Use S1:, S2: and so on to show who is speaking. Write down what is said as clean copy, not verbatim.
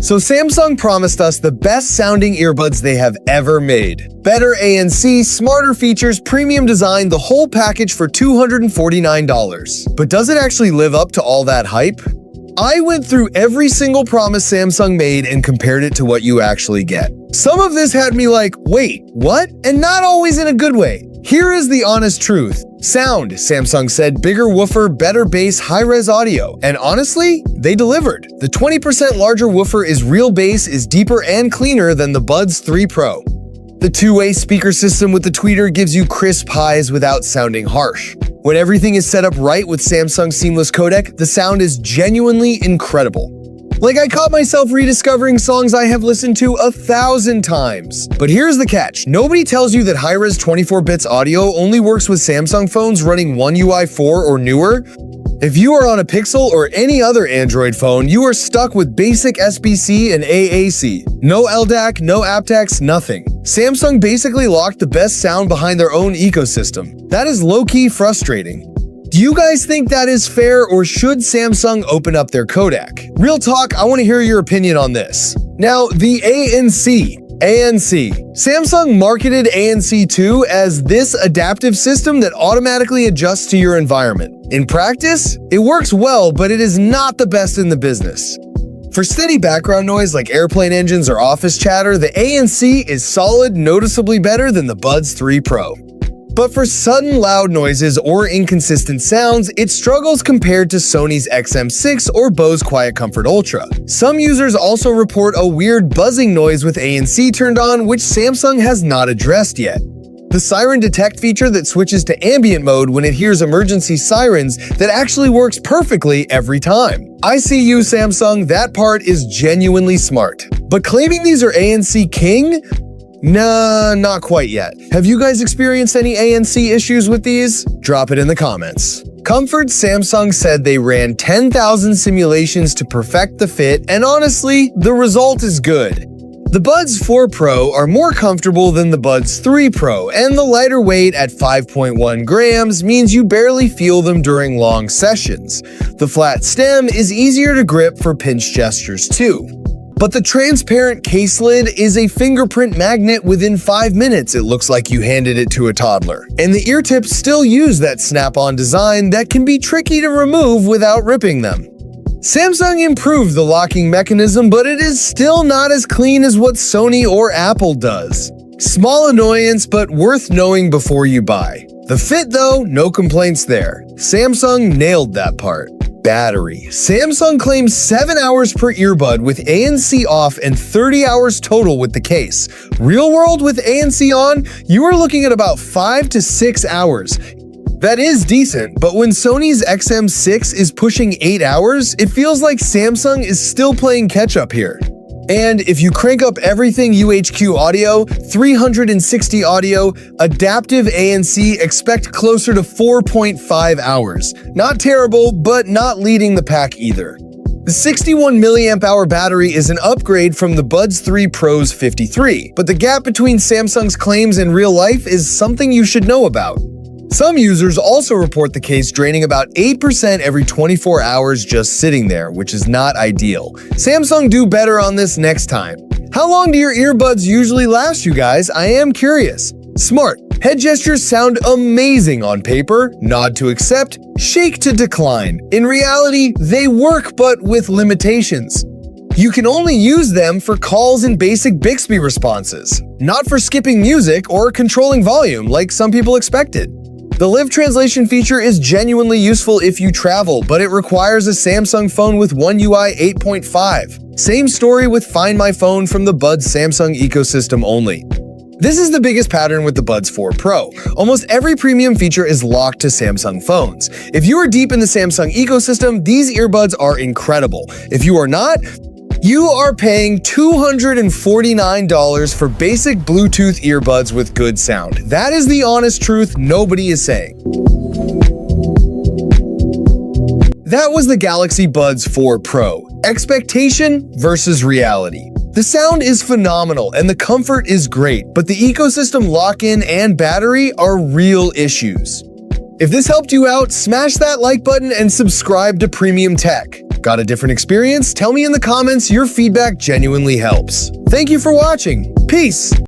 S1: So Samsung promised us the best sounding earbuds they have ever made. Better ANC, smarter features, premium design, the whole package for $249. But does it actually live up to all that hype? I went through every single promise Samsung made and compared it to what you actually get. Some of this had me like, wait, what? And not always in a good way. Here is the honest truth. Sound, Samsung said, bigger woofer, better bass, high-res audio. And honestly, they delivered. The 20% larger woofer is real bass, is deeper and cleaner than the Buds 3 Pro. The two-way speaker system with the tweeter gives you crisp highs without sounding harsh. When everything is set up right with Samsung's seamless codec, the sound is genuinely incredible. Like, I caught myself rediscovering songs I have listened to 1,000 times. But here's the catch. Nobody tells you that high-res 24-bits audio only works with Samsung phones running One UI 4 or newer. If you are on a Pixel or any other Android phone, you are stuck with basic SBC and AAC. No LDAC, no aptX, nothing. Samsung basically locked the best sound behind their own ecosystem. That is low-key frustrating. Do you guys think that is fair, or should Samsung open up their codec? Real talk, I want to hear your opinion on this. Now, the ANC. Samsung marketed ANC2 as this adaptive system that automatically adjusts to your environment. In practice, it works well, but it is not the best in the business. For steady background noise like airplane engines or office chatter, the ANC is solid, noticeably better than the Buds 3 Pro. But for sudden loud noises or inconsistent sounds, it struggles compared to Sony's XM6 or Bose Quiet Comfort Ultra. Some users also report a weird buzzing noise with ANC turned on, which Samsung has not addressed yet. The Siren Detect feature that switches to ambient mode when it hears emergency sirens that actually works perfectly every time. I see you, Samsung, that part is genuinely smart. But claiming these are ANC king? Nah, not quite yet. Have you guys experienced any ANC issues with these? Drop it in the comments. Comfort, Samsung said they ran 10,000 simulations to perfect the fit, and honestly, the result is good. The Buds 4 Pro are more comfortable than the Buds 3 Pro, and the lighter weight at 5.1 grams means you barely feel them during long sessions. The flat stem is easier to grip for pinch gestures too. But the transparent case lid is a fingerprint magnet within 5 minutes. It looks like you handed it to a toddler. And the ear tips still use that snap-on design that can be tricky to remove without ripping them. Samsung improved the locking mechanism, but it is still not as clean as what Sony or Apple does. Small annoyance, but worth knowing before you buy. The fit though, no complaints there. Samsung nailed that part. Battery. Samsung claims 7 hours per earbud with ANC off and 30 hours total with the case. Real world with ANC on, you are looking at about 5 to 6 hours. That is decent, but when Sony's XM6 is pushing 8 hours, it feels like Samsung is still playing catch up here. And if you crank up everything UHQ audio, 360 audio, adaptive ANC, expect closer to 4.5 hours. Not terrible, but not leading the pack either. The 61 mAh battery is an upgrade from the Buds 3 Pro's 53, but the gap between Samsung's claims and real life is something you should know about. Some users also report the case draining about 8% every 24 hours just sitting there, which is not ideal. Samsung do better on this next time. How long do your earbuds usually last, you guys? I am curious. Smart. Head gestures sound amazing on paper. Nod to accept, shake to decline. In reality, they work, but with limitations. You can only use them for calls and basic Bixby responses, not for skipping music or controlling volume like some people expected. The live translation feature is genuinely useful if you travel, but it requires a Samsung phone with One UI 8.5. Same story with Find My Phone from the Buds Samsung ecosystem only. This is the biggest pattern with the Buds 4 Pro. Almost every premium feature is locked to Samsung phones. If you are deep in the Samsung ecosystem, these earbuds are incredible. If you are not, you are paying $249 for basic Bluetooth earbuds with good sound. That is the honest truth nobody is saying. That was the Galaxy Buds 4 Pro. Expectation versus reality. The sound is phenomenal and the comfort is great, but the ecosystem lock-in and battery are real issues. If this helped you out, smash that like button and subscribe to Premium Tech. Got a different experience? Tell me in the comments. Your feedback genuinely helps. Thank you for watching. Peace!